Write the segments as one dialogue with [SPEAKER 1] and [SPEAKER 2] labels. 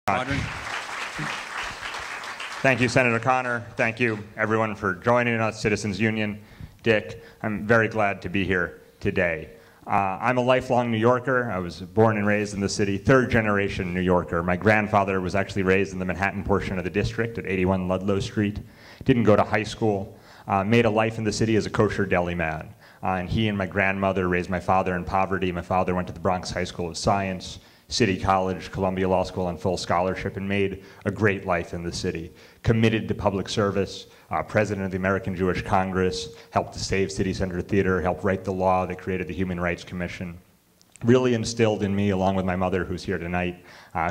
[SPEAKER 1] Squadron.
[SPEAKER 2] Thank you, Senator Connor. Thank you, everyone, for joining us, Citizens Union. Dick, I'm very glad to be here today. I'm a lifelong New Yorker. I was born and raised in the city, third-generation New Yorker. My grandfather was actually raised in the Manhattan portion of the district at 81 Ludlow Street. Didn't go to high school. Made a life in the city as a kosher deli man. And he and my grandmother raised my father in poverty. My father went to the Bronx High School of Science, City College, Columbia Law School on full scholarship, and made a great life in the city. Committed to public service, president of the American Jewish Congress, helped to save City Center Theater, helped write the law that created the Human Rights Commission. Really instilled in me, along with my mother, who's here tonight,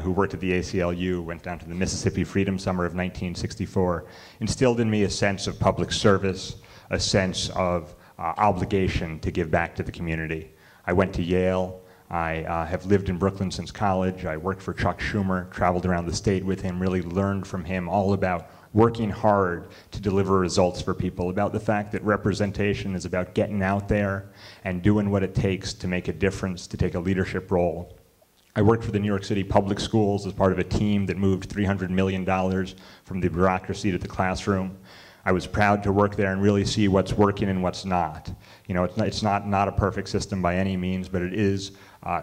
[SPEAKER 2] who worked at the ACLU, went down to the Mississippi Freedom Summer of 1964, instilled in me a sense of public service, a sense of obligation to give back to the community. I went to Yale. I have lived in Brooklyn since college. I worked for Chuck Schumer, traveled around the state with him, really learned from him all about working hard to deliver results for people, about the fact that representation is about getting out there and doing what it takes to make a difference, to take a leadership role. I worked for the New York City Public Schools as part of a team that moved $300 million from the bureaucracy to the classroom. I was proud to work there and really see what's working and what's not. You know, it's not a perfect system by any means, but it is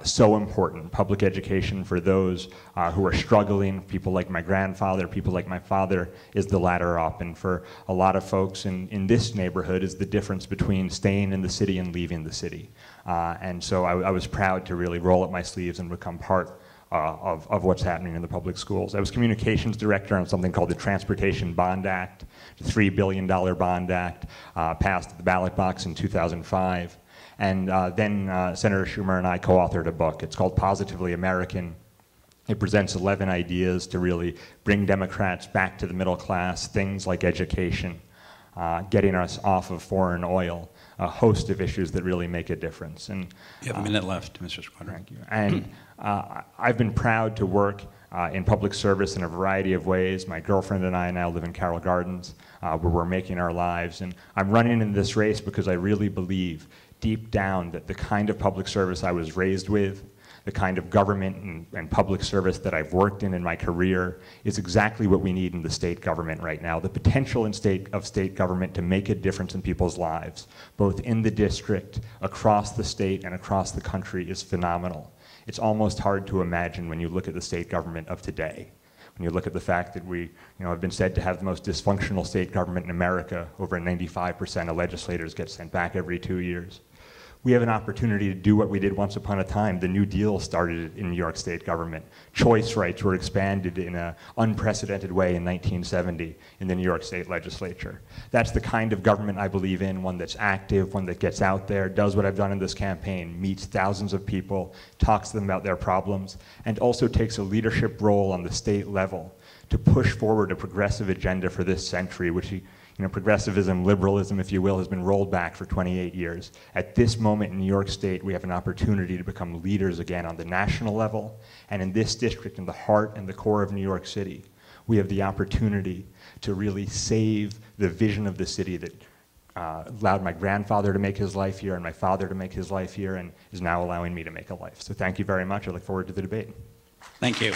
[SPEAKER 2] so important. Public education for those who are struggling, people like my grandfather, people like my father, is the ladder up. And for a lot of folks in this neighborhood is the difference between staying in the city and leaving the city. And so I was proud to really roll up my sleeves and become part of what's happening in the public schools. I was communications director on something called the Transportation Bond Act, the $3 billion bond act, passed at the ballot box in 2005. And then Senator Schumer and I co-authored a book. It's called Positively American. It presents 11 ideas to really bring Democrats back to the middle class, things like education, getting us off of foreign oil, a host of issues that really make a difference. And
[SPEAKER 1] you have a minute left, Mr. Squadron.
[SPEAKER 2] Thank you. And I've been proud to work in public service in a variety of ways. My girlfriend and I now live in Carroll Gardens, where we're making our lives. And I'm running in this race because I really believe deep down that the kind of public service I was raised with, the kind of government and public service that I've worked in my career is exactly what we need in the state government right now. The potential in state government to make a difference in people's lives, both in the district, across the state, and across the country is phenomenal. It's almost hard to imagine when you look at the state government of today. When you look at the fact that we have been said to have the most dysfunctional state government in America, over 95% of legislators get sent back every 2 years. We have an opportunity to do what we did once upon a time. The New Deal started in New York State government. Choice rights were expanded in an unprecedented way in 1970 in the New York State legislature. That's the kind of government I believe in, one that's active, one that gets out there, does what I've done in this campaign, meets thousands of people, talks to them about their problems, and also takes a leadership role on the state level to push forward a progressive agenda for this century, which progressivism, liberalism, if you will, has been rolled back for 28 years. At this moment in New York State, we have an opportunity to become leaders again on the national level, and in this district, in the heart and the core of New York City, we have the opportunity to really save the vision of the city that allowed my grandfather to make his life here and my father to make his life here and is now allowing me to make a life. So thank you very much. I look forward to the debate.
[SPEAKER 1] Thank you.